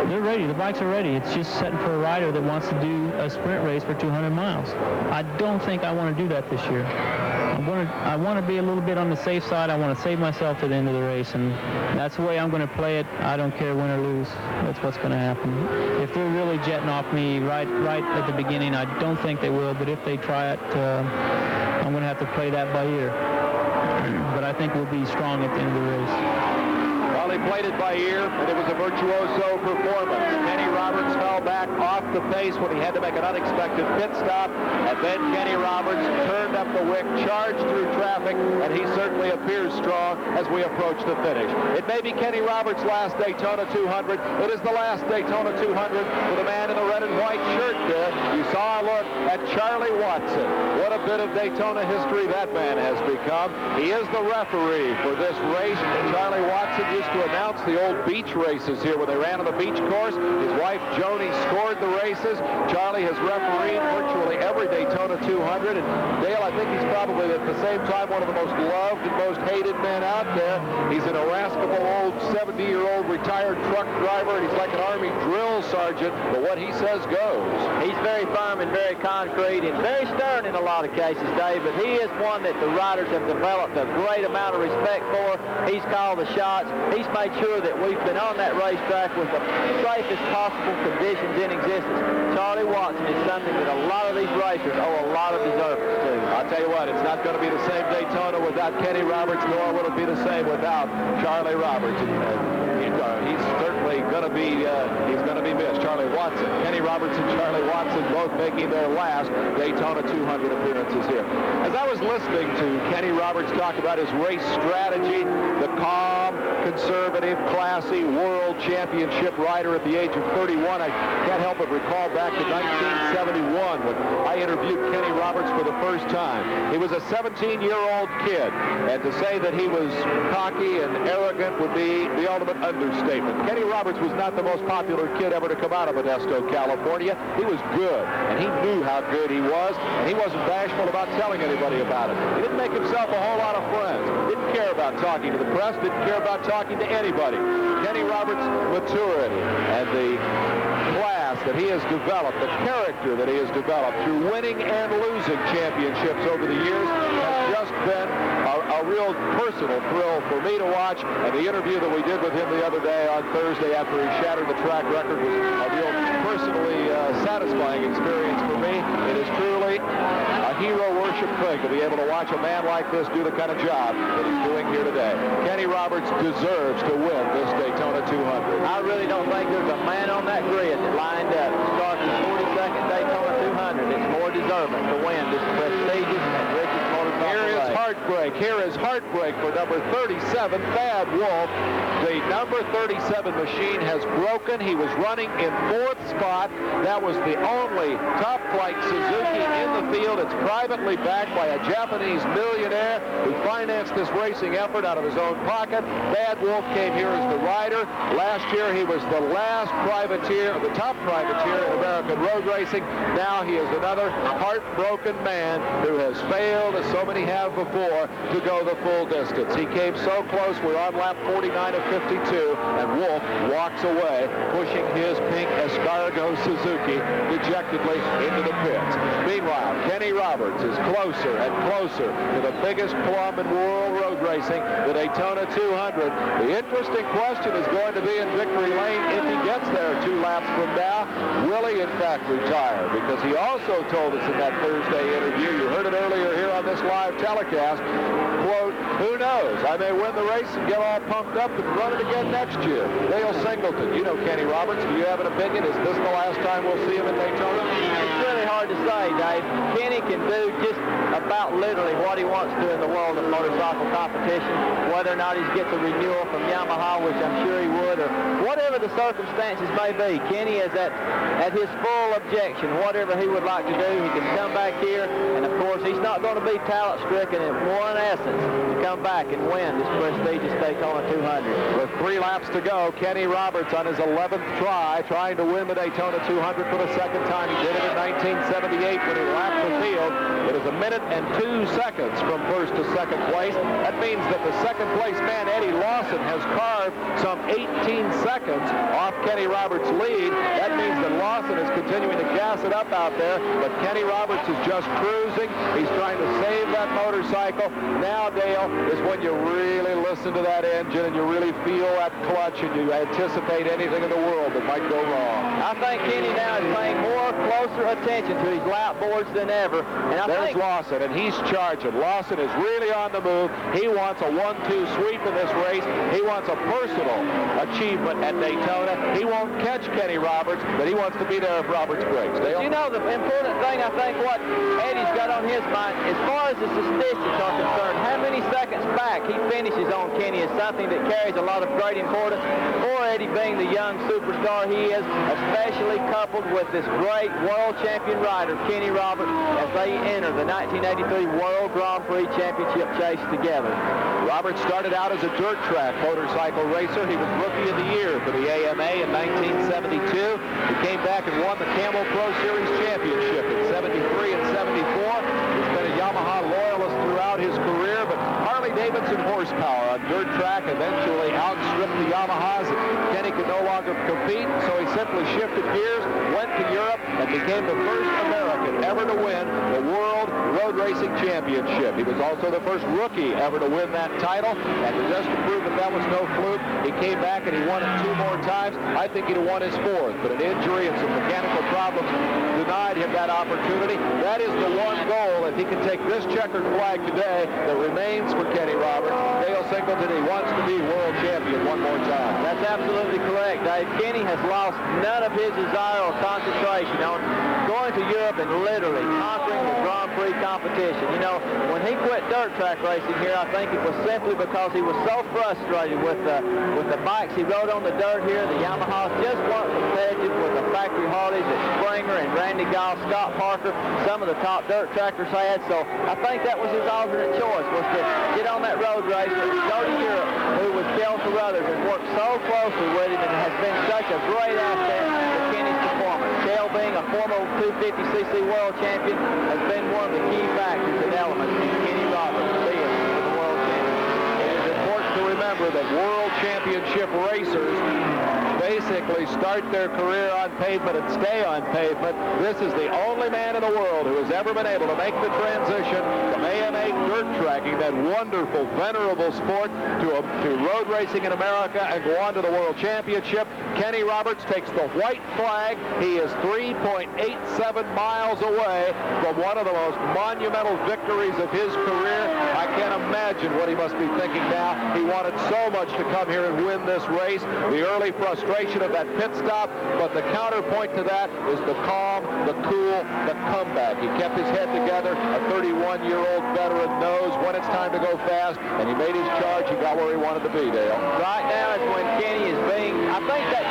They're ready. The bikes are ready. It's just setting for a rider that wants to do a sprint race for 200 miles. I don't think I want to do that this year. I want to be a little bit on the safe side. I want to save myself to the end of the race, and that's the way I'm going to play it. I don't care win or lose. That's what's going to happen. If they're really jetting off me right at the beginning, I don't think they will, but if they try it, I'm going to have to play that by ear. But I think we'll be strong at the end of the race. Well, they played it by ear, and it was a virtuoso performance. Kenny Roberts fell back off the pace when he had to make an unexpected pit stop, and then Kenny Roberts turned up the wick, charged through traffic, and he certainly appears strong as we approach the finish. It may be Kenny Roberts' last Daytona 200. It is the last Daytona 200 for the man in the red and white shirt there. You saw a look at Charlie Watson. What a bit of Daytona history that man has become. He is the referee for this race. Charlie Watson used to announce the old beach races here when they ran on the beach course. His wife Joni scored the races. Charlie has refereed virtually every Daytona 200, and Dale, I think he's probably at the same time one of the most loved and most hated men out there. He's an irascible old 70-year-old retired truck driver, and he's like an Army drill sergeant, but what he says goes. He's very firm and very concrete and very stern in a lot of cases, Dave, but he is one that the riders have developed a great amount of respect for. He's called the shots. He's made sure that we've been on that racetrack with the safest possible conditions in existence. Charlie Watson is something that a lot of these racers owe a lot of deservance to. I'll tell you what, it's not going to be the same Daytona without Kenny Roberts, nor will it be the same without Charlie Roberts. He's certainly going to be missed. Charlie Watson, Kenny Roberts and Charlie Watson both making their last Daytona 200 appearances here. As I was listening to Kenny Roberts talk about his race strategy, the calm, conservative, classy world championship rider at the age of 31, I can't help but recall back to 1971 when I interviewed Kenny Roberts for the first time. He was a 17-year-old kid, and to say that he was cocky and arrogant would be the ultimate understatement. Kenny Roberts was not the most popular kid ever to come out of Modesto, California. He was good, and he knew how good he was, and he wasn't bashful about telling anybody about it. He didn't make himself a whole lot of friends. Didn't care about talking to the press, didn't care about talking to anybody. Kenny Roberts' maturity and the class that he has developed, the character that he has developed through winning and losing championships over the years has just been a real personal thrill for me to watch. And the interview that we did with him the other day on Thursday after he shattered the track record was a real personally satisfying experience for me. It is truly a hero worship thing to be able to watch a man like this do the kind of job that he's doing here today. Kenny Roberts deserves to win this Daytona 200. I really don't think there's a man on that grid that lined up to start the 42nd Daytona 200 that's more deserving to win this prestigious and richest motorcycle Here is race. heartbreak. Here is heartbreak for number 37, Bad Wolf. The number 37 machine has broken. He was running in 4th spot. That was the only top-flight Suzuki in the field. It's privately backed by a Japanese millionaire who financed this racing effort out of his own pocket. Bad Wolf came here as the rider. Last year, he was the last privateer, the top privateer in American road racing. Now he is another heartbroken man who has failed, as so many have before, to go the full distance. He came so close. We're on lap 49 of 52, and Wolf walks away, pushing his pink Escargot Suzuki dejectedly into the pits. Meanwhile, Kenny Roberts is closer and closer to the biggest plum in world road racing, the Daytona 200. The interesting question is going to be in victory lane if he gets there 2 laps from now. Will he, in fact, retire? Because he also told us in that Thursday interview, you heard it earlier here on this live telecast, quote, who knows? I may win the race and get all pumped up and run it again next year. Dale Singleton, you know Kenny Roberts. Do you have an opinion? Is this the last time we'll see him in Daytona? It's really hard to say, Dave. Kenny can do just about literally what he wants to in the world of motorcycle competition, whether or not he gets a renewal from Yamaha, which I'm sure he would, or whatever the circumstances may be. Kenny is at his full objection. Whatever he would like to do, he can come back here, and of course he's not going to be talent-stricken in one essence to come back and win this prestigious Daytona 200. With 3 laps to go, Kenny Roberts on his 11th try, trying to win the Daytona 200 for the second time. He did it in 1978 when he lapped the field. It is 1 minute and 2 seconds from first to second place. That means that the second place man, Eddie Lawson, has carved some 18 seconds off Kenny Roberts' lead. That means that Lawson is continuing to gas it up out there, but Kenny Roberts is just cruising. He's trying to save that motorcycle. Now, Dale, is when you really listen to that engine and you really feel that clutch and you anticipate anything in the world that might go wrong. I think Kenny now is paying more closer attention to his lap boards than ever. And There's Lawson, and he's charging. Lawson is really on the move. He wants a 1-2 sweep in this race. He wants a personal achievement at Daytona. He won't catch Kenny Roberts, but he wants to be there if Roberts breaks. Dale? You know, the important thing, I think, what Eddie's got on his mind, as far as the statistics are concerned, how many seconds back he finishes on Kenny is something that carries a lot of great importance for Eddie, being the young superstar he is, especially coupled with this great world champion rider, Kenny Roberts, as they enter the 1983 World Grand Prix Championship chase together. Roberts started out as a dirt track motorcycle racer. He was Rookie of the Year for the AMA in 1972. He came back and won the Camel Pro Series Championship in 73 and 74. He's been a Yamaha loyalist throughout his career, but Harley-Davidson horsepower on dirt track eventually outstripped the Yamahas. Kenny could no longer compete, so he simply shifted gears, went to Europe, and became the first American ever to win the World Road Racing Championship. He was also the first rookie ever to win that title, and just to prove that that was no fluke, he came back and he won it 2 more times. I think he'd have won his 4th, but an injury and some mechanical problems denied him that opportunity. That is the one goal, if he can take this checkered flag today, that remains for Kenny Roberts. Dale Singleton, he wants to be world champion one more time. That's absolutely correct, Dave. Kenny has lost none of his desire or concentration on going to Europe and literally conquering the Grand Prix competition. You know, when he quit dirt track racing here, I think it was simply because he was so frustrated with the bikes he rode on the dirt here. The Yamahas just weren't competitive with the factory Harleys that Springer and Randy Goff, Scott Parker, some of the top dirt trackers had. So I think that was his alternate choice, was to get on that road racer and go to Europe, who was Kel Carruthers and worked so closely with him and has been such a great asset to Kenny's performance. Kel, being a former 250cc world champion, has been one of the key factors and elements in Kenny Roberts being the world champion. It is important to remember that world championship racers basically start their career on pavement and stay on pavement. This is the only man in the world who has ever been able to make the transition from AMA dirt tracking, that wonderful, venerable sport, to road racing in America and go on to the World Championship. Kenny Roberts takes the white flag. He is 3.87 miles away from one of the most monumental victories of his career. I can't imagine what he must be thinking now. He wanted so much to come here and win this race. The early frustration of that pit stop, but the counterpoint to that is the calm, the cool, the comeback. He kept his head together. A 31-year-old veteran knows when it's time to go fast, and he made his charge. He got where he wanted to be, Dale. Right now is when Kenny is being, I think that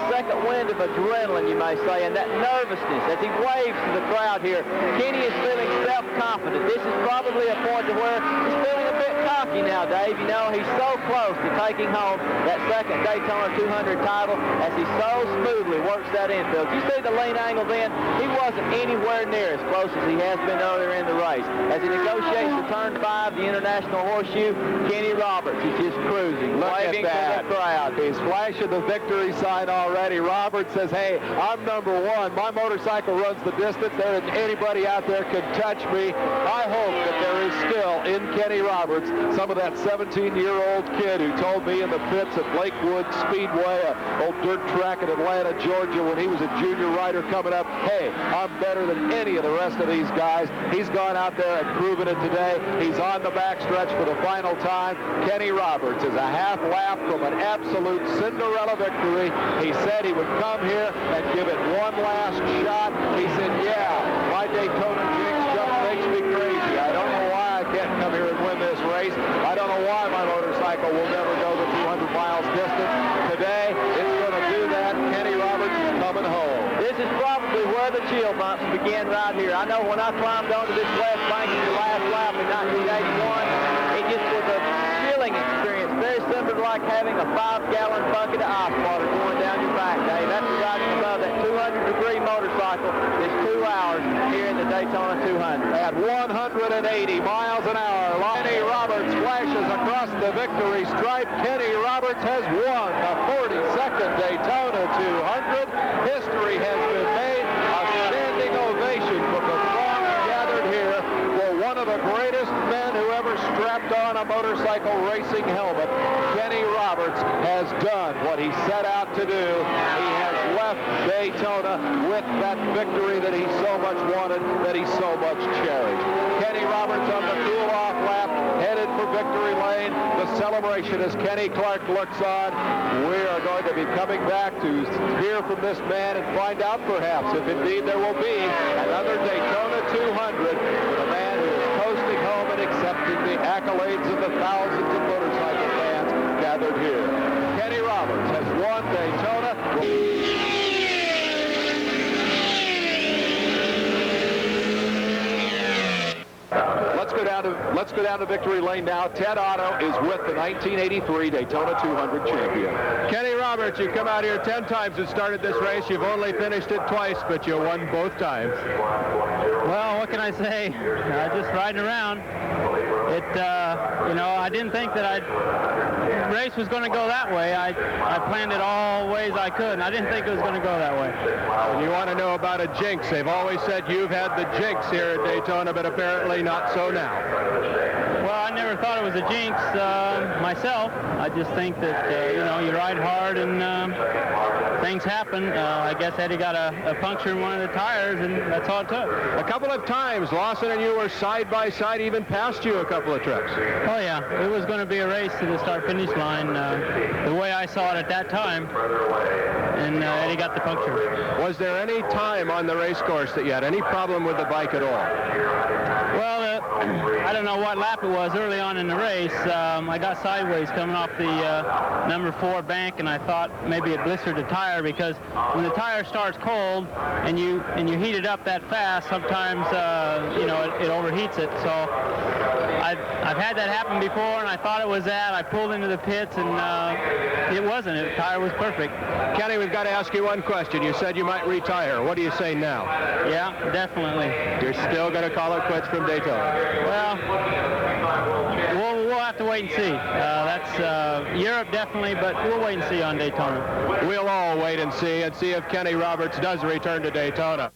second wind of adrenaline, you may say, and that nervousness as he waves to the crowd here. Kenny is feeling self-confident. This is probably a point to where he's feeling a bit cocky now, Dave. You know, he's so close to taking home that second Daytona 200 title as he so smoothly works that infield. You see the lean angle then? He wasn't anywhere near as close as he has been earlier in the race. As he negotiates the turn 5, the International Horseshoe, Kenny Roberts is just cruising, waving to the crowd. He's flashing the victory sign already. Roberts says, hey, I'm number 1. My motorcycle runs the distance. There isn't anybody out there can touch me. I hope that there is still in Kenny Roberts some of that 17-year-old kid who told me in the pits at Lakewood Speedway, an old dirt track in Atlanta, Georgia, when he was a junior rider coming up, hey, I'm better than any of the rest of these guys. He's gone out there and proven it today. He's on the backstretch for the final time. Kenny Roberts is a half lap from an absolute Cinderella victory. He said he would come here and give it one last shot. He said, yeah, my Daytona jinx just makes me crazy. I don't know why I can't come here and win this race. I don't know why my motorcycle will never go the 200 miles distance. Today, it's going to do that. Kenny Roberts is coming home. This is probably where the chill bumps begin right here. I know when I climbed onto this left bank in the last lap in 1981, it just was a chilling experience, very similar to like having a 5-gallon bucket of ice water going down your back, Dave. After riding above that 200-degree motorcycle, it's 2 hours here in the Daytona 200. At 180 miles an hour, Kenny Roberts flashes across the victory stripe. Kenny Roberts has won the 42nd Daytona 200. History has been made. A standing ovation from the throng gathered here for one of the greatest men who ever strapped on a motorcycle racing helmet. Kenny Roberts has done what he set out to do. He has left Daytona with that victory that he so much wanted, that he so much cherished. Kenny Roberts on the cool-off lap headed for victory lane. The celebration as Kenny Clark looks on. We are going to be coming back to hear from this man and find out perhaps if indeed there will be another Daytona 200 with a man who is coasting home and accepting the accolades of the thousands of motorcycle fans gathered here. Kenny Roberts has won Daytona. Let's go down to victory lane now. Ted Otto is with the 1983 Daytona 200 champion. Kenny Roberts, you come out here 10 times and started this race. You've only finished it twice, but you won both times. Well, what can I say? Just riding around. It, I didn't think that the race was going to go that way. I planned it all ways I could, and I didn't think it was going to go that way. And you want to know about a jinx. They've always said you've had the jinx here at Daytona, but apparently not so now. Well, I never thought it was a jinx myself. I just think that, you ride hard and things happen. I guess Eddie got a puncture in one of the tires, and that's all it took. A couple of times, Lawson and you were side by side, even past you a couple of trips. Oh, yeah. It was going to be a race to the start-finish line, the way I saw it at that time, and Eddie got the puncture. Was there any time on the race course that you had any problem with the bike at all? Well, I don't know what lap it was early on in the race. I got sideways coming off the number 4 bank, and I thought maybe it blistered the tire, because when the tire starts cold and you heat it up that fast, sometimes it overheats it. So I've had that happen before, and I thought it was that. I pulled into the pits, and it wasn't. The tire was perfect. Kenny, we've got to ask you one question. You said you might retire. What do you say now? Yeah, definitely. You're still going to call it quits from Daytona? Well, we'll have to wait and see. That's Europe definitely, but we'll wait and see on Daytona. We'll all wait and see if Kenny Roberts does return to Daytona.